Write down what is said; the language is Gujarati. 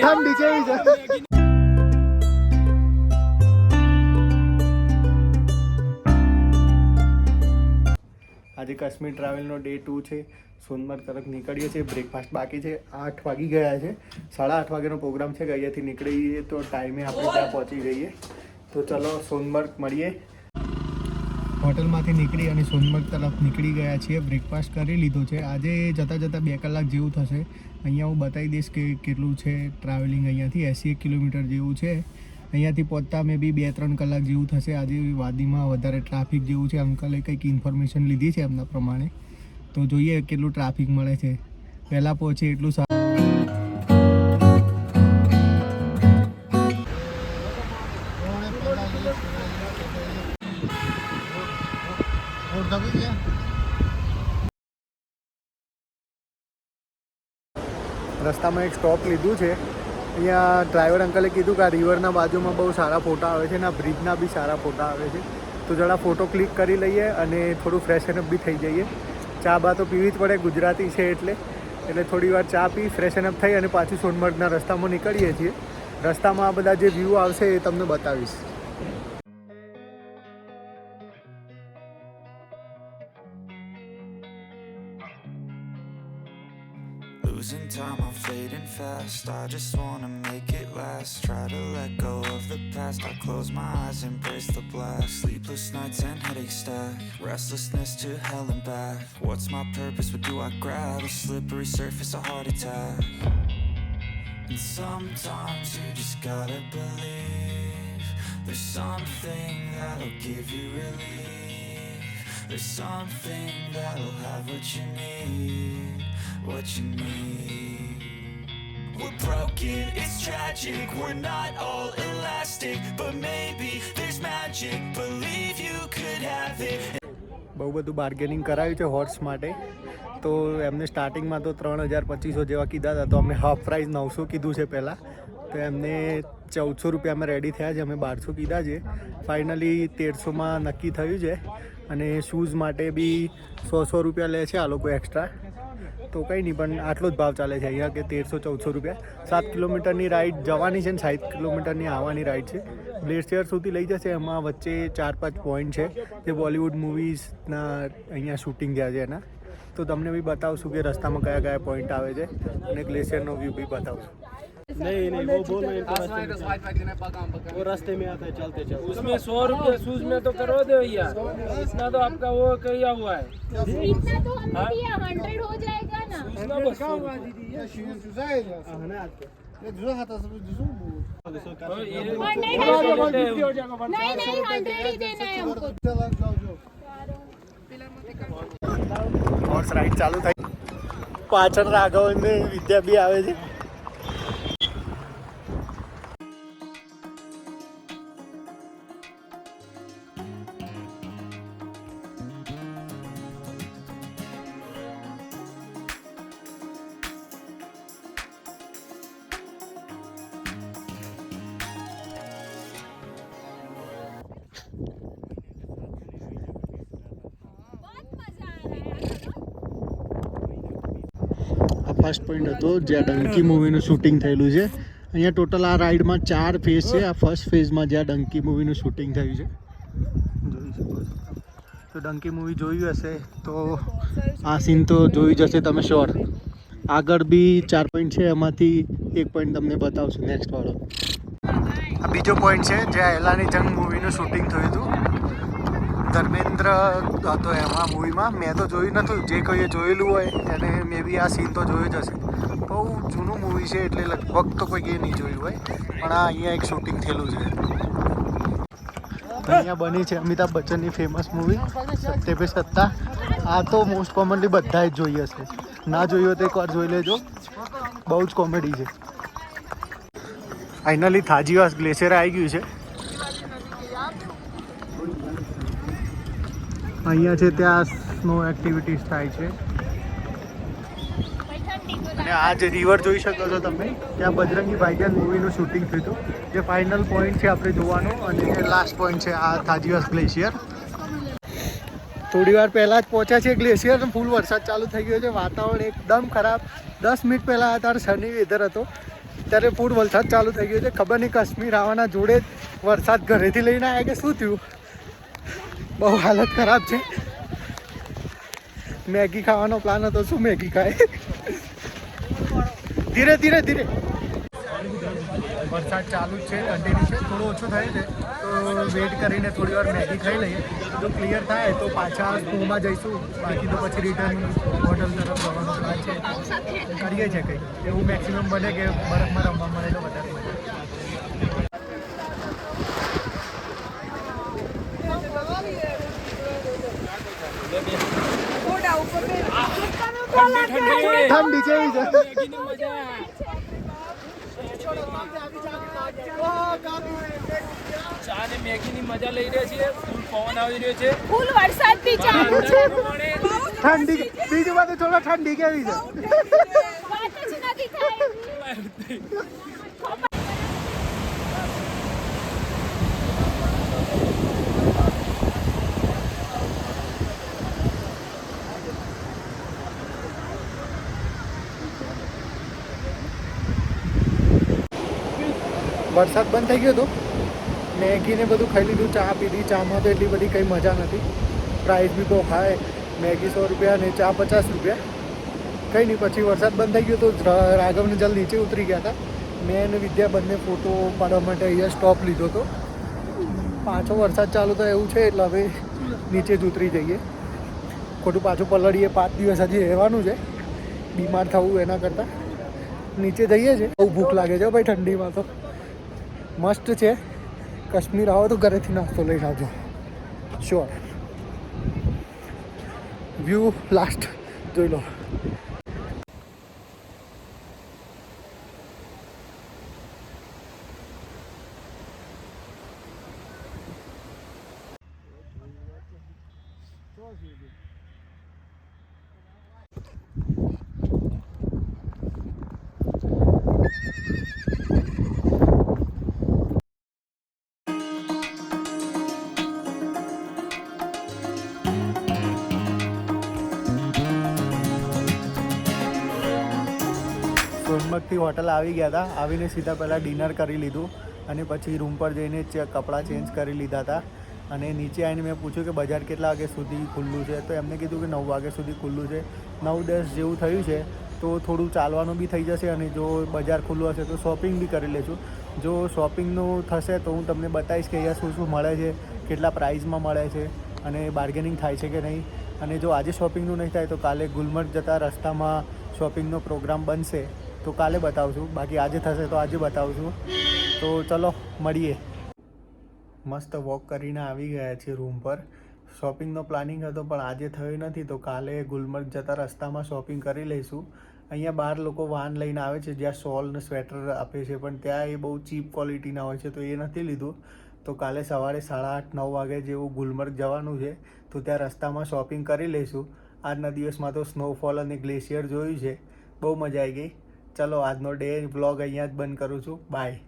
ઠંડી કેવી છે? આજે કાશ્મીર ટ્રાવેલનો ડે 2 છે. સોનમાર્ગ તરફ નીકળીએ છીએ. બ્રેકફાસ્ટ બાકી છે. 8 વાગી ગયા છે. 8:30 વાગ્યાનો પ્રોગ્રામ છે કે અહીંયાથી નીકળીએ તો ટાઈમે આપણે ત્યાં પહોંચી જઈએ. તો ચલો સોનમાર્ગ મળીએ. હોટલમાંથી નીકળી અને સોનમાર્ગ તરફ નીકળી ગયા છીએ. બ્રેકફાસ્ટ કરી લીધો છે. આજે જતાં 2 કલાક જેવું થશે. અહીંયા હું બતાવી દઈશ કે કેટલું છે ટ્રાવેલિંગ. અહીંયાથી 81 કિલોમીટર જેવું છે. અહીંયાથી પહોંચતા મેં બી 2-3 કલાક જેવું થશે. આજે વાદીમાં વધારે ટ્રાફિક જેવું છે. અંકલે કંઈક ઇન્ફોર્મેશન લીધી છે એમના પ્રમાણે, તો જોઈએ કેટલું ટ્રાફિક મળે છે. પહેલાં પહોંચે એટલું સારું. રસ્તામાં એક સ્ટોપ લીધું છે. અહીંયા ડ્રાઈવર અંકલે કીધું કે આ રિવરના બાજુમાં બહુ સારા ફોટા આવે છે અને આ બ્રિજના બી સારા ફોટા આવે છે. તો જરા ફોટો ક્લિક કરી લઈએ અને થોડું ફ્રેશનઅપ બી થઈ જઈએ. ચા બા તો પીવી જ પડે, ગુજરાતી છે એટલે થોડી વાર ચા પી ફ્રેશનઅપ થઈ અને પાછું સોનમાર્ગના રસ્તામાં નીકળીએ છીએ. રસ્તામાં આ બધા જે વ્યૂ આવશે એ તમને બતાવીશ. Losing time, I'm fading fast. I just wanna make it last. Try to let go of the past. I close my eyes, embrace the blast. Sleepless nights and headaches stack. Restlessness to hell and back. What's my purpose? What do I grab? A slippery surface, a heart attack. And sometimes you just gotta believe there's something that'll give you relief. There's something that'll have what you need. What you need. We're broken, it's tragic. We're not all elastic, but maybe there's magic. Believe you could have it. બહુ બધું બાર્ગેનિંગ કરાવ્યું છે હોર્સ માટે. તો એમને સ્ટાર્ટિંગમાં તો 3,000-2,500 જેવા કીધા હતા. તો અમને હાફ પ્રાઇસ 900 કીધું છે પહેલાં. તો એમને 1,400 રૂપિયામાં રેડી થયા છે. અમે 1,200 કીધા છે. ફાઇનલી 1,300માં નક્કી થયું છે. અને શૂઝ માટે બી 100 રૂપિયા લે છે આ લોકો એક્સ્ટ્રા. તો કંઈ નહીં, પણ આટલો જ ભાવ ચાલે છે અહીંયા કે 1,300-1,400 રૂપિયા. 7 કિલોમીટરની રાઈડ જવાની છે ને 60 કિલોમીટરની આવવાની રાઈડ છે. ગ્લેશિયર સુધી લઈ જશે. એમાં વચ્ચે 4-5 પોઈન્ટ છે જે બોલિવૂડ મૂવીઝના અહીંયા શૂટિંગ થયા છે એના. તો તમને બી બતાવશું કે રસ્તામાં કયા કયા પોઈન્ટ આવે છે અને ગ્લેશિયરનો વ્યૂ બી બતાવશું. नहीं वो बोलना वो रास्ते में आता है चलते चलते. उसमें 100 रुपये शूज में तो करो दे भैया. इतना तो आपका वो किया हुआ है. इतना तो हमने दिया 100 हो जाएगा ना. उसका बस नहीं नहीं 100 ही देना है हमको. હોર્સ રાઈડ ચાલુ થઈ. પાછળ રાઘવ ને વિદ્યા બી આવે છે. ફર્સ્ટ પોઈન્ટ હતો જ્યાં ડંકી મૂવીનું શૂટિંગ થયેલું છે. અહીંયા ટોટલ આ રાઈડમાં 4 ફેઝ છે. આ ફર્સ્ટ ફેઝમાં જ્યાં ડંકી મૂવીનું શૂટિંગ થયું છે જોઈ શકો છો. તો ડંકી મૂવી જોયું હશે તો આ સીન તો જોઈ જશે તમે શ્યોર. આગળ બી 4 પોઈન્ટ છે. એમાંથી એક પોઈન્ટ તમને બતાવશું નેક્સ્ટ વાળો. આ બીજો પોઈન્ટ છે જ્યાં એલાની જંગ મૂવીનું શૂટિંગ થયું હતું. ધર્મેન્દ્ર હતો એમાં મૂવીમાં. મેં તો જોયું નહોતું. જે કોઈએ જોયેલું હોય એને મે બી આ સીન તો જોયું જ હશે. બહુ જૂનું મૂવી છે એટલે લગભગ તો કોઈએ નહીં જોયું હોય. પણ આ અહીંયા એક શૂટિંગ થયેલું છે. અહીંયા બની છે અમિતાભ બચ્ચનની ફેમસ મૂવી સત્તે પે સત્તા. આ તો મોસ્ટ કોમનલી બધાએ જ જોઈ હશે. ના જોઈ હોય તો એકવાર જોઈ લેજો. બહુ જ કોમેડી છે. ફાઇનલી થાજીવાસ ગ્લેશિયર આવી ગયું છે. અહીંયા છે ત્યાં સ્નો એક્ટિવિટીઝ થાય છે. અને આ જે રિવર જોઈ શકો છો તમે, ત્યાં બજરંગી ભાઈજાન મૂવીનું શૂટિંગ થયું હતું. જે ફાઇનલ પોઈન્ટ છે આપણે જોવાનો અને લાસ્ટ પોઈન્ટ છે આ થાજીવાસ ગ્લેશિયર. થોડી વાર પહેલાં જ પહોંચ્યા છે ગ્લેશિયર અને ફૂલ વરસાદ ચાલુ થઈ ગયો છે. વાતાવરણ એકદમ ખરાબ. 10 મિનિટ પહેલાં અત્યારે સની વેધર હતો, ત્યારે ફૂલ વરસાદ ચાલુ થઈ ગયો છે. ખબર નહીં કાશ્મીર આવવાના જોડે જ વરસાદ ઘરેથી લઈને આવ્યા કે શું થયું. બહુ હાલત ખરાબ છે. મેગી ખાવાનો પ્લાન હતો, શું મેગી ખાય. ધીરે ધીરે ધીરે. વરસાદ ચાલુ જ છે, કન્ટિન્યુ છે. થોડું ઓછું થાય છે તો વેઇટ કરીને થોડી વાર મેગી ખાઈ લઈએ. જો ક્લિયર થાય તો પાછા સ્કૂલમાં જઈશું, બાકી તો પછી રિટર્ન હોટલ તરફ જવાનો પ્લાન છે. કરીએ છીએ કંઈ એવું મેક્સિમમ બને કે બરફમાં રમવા મળે તો વધારે મજા. ઠંડી કેવી છે? ચા ને મેગી ની મજા લઈ રહ્યા છીએ. ફૂલ પવન આવી રહ્યો છે, ફૂલ વરસાદ બી ચાલુ છે. ઠંડી બીજું બધું થોડો ઠંડી કેવી છે? વાત જ નથી થાય. વરસાદ બંધ થઈ ગયો હતો. મેગીને બધું ખાઈ લીધું, ચા પીધી. ચામાં તો એટલી બધી કંઈ મજા નથી. પ્રાઇસ બી બહુ હાય. મેગી 100 રૂપિયા અને ચા 50 રૂપિયા. કંઈ નહીં, પછી વરસાદ બંધ થઈ ગયો તો રાઘવને જલ્દી નીચે ઉતરી ગયા હતા. મેં અને વિદ્યા બંને ફોટો પાડવા માટે અહીંયા સ્ટોપ લીધો હતો. પાછો વરસાદ ચાલુ તો એવું છે એટલે હવે નીચે જ ઉતરી જઈએ. ખોટું પાછું પલળીએ, 5 દિવસ હજી રહેવાનું છે. બીમાર થવું એના કરતાં નીચે જઈએ છે. બહુ ભૂખ લાગે છે ભાઈ ઠંડીમાં તો. મસ્ત છે. કાશ્મીર આવો તો ઘરેથી નાસ્તો લઈને આવજો, શ્યોર. વ્યૂ લાસ્ટ જોઈ લો. સોનમર્ગથી હોટલ આવી ગયા હતા. આવીને સીધા પહેલાં ડિનર કરી લીધું અને પછી રૂમ પર જઈને કપડાં ચેન્જ કરી લીધા હતા. અને નીચે આવીને મેં પૂછ્યું કે બજાર કેટલા વાગ્યા સુધી ખુલ્લું છે, તો એમને કીધું કે 9 વાગ્યા સુધી ખુલ્લું છે. 9-10 જેવું થયું છે તો થોડું ચાલવાનું બી થઈ જશે અને જો બજાર ખુલ્લું હશે તો શોપિંગ બી કરી લઈશું. જો શોપિંગનું થશે તો હું તમને બતાવીશ કે અહીંયા શું શું મળે છે, કેટલા પ્રાઇઝમાં મળે છે અને બાર્ગેનિંગ થાય છે કે નહીં. અને જો આજે શોપિંગનું નહીં થાય તો કાલે ગુલમર્ગ જતા રસ્તામાં શોપિંગનો પ્રોગ્રામ બનશે તો કાલે બતાવશું. બાકી આજે થશે તો આજે બતાવશું. તો ચલો મળીએ. મસ્ત વોક કરીને આવી ગયા છે રૂમ પર. શોપિંગનો પ્લાનિંગ હતો પણ આજે થયું નથી તો કાલે ગુલમર્ગ જતા રસ્તામાં શોપિંગ કરી લઈશું. અહીંયા બહાર લોકો વાન લઈને આવે છે જ્યાં શોલ ને સ્વેટર આપે છે, પણ ત્યાં એ બહુ ચીપ ક્વોલિટીના હોય છે તો એ નથી લીધું. તો કાલે સવારે 8:30-9 વાગે જેવું ગુલમર્ગ જવાનું છે તો ત્યાં રસ્તામાં શોપિંગ કરી લઈશું. આજના દિવસમાં તો સ્નોફોલ અને ગ્લેશિયર જોયું છે, બહુ મજા આવી ગઈ. ચલો આજનો ડે વ્લોગ અહીંયા જ બંધ કરું છું. બાય.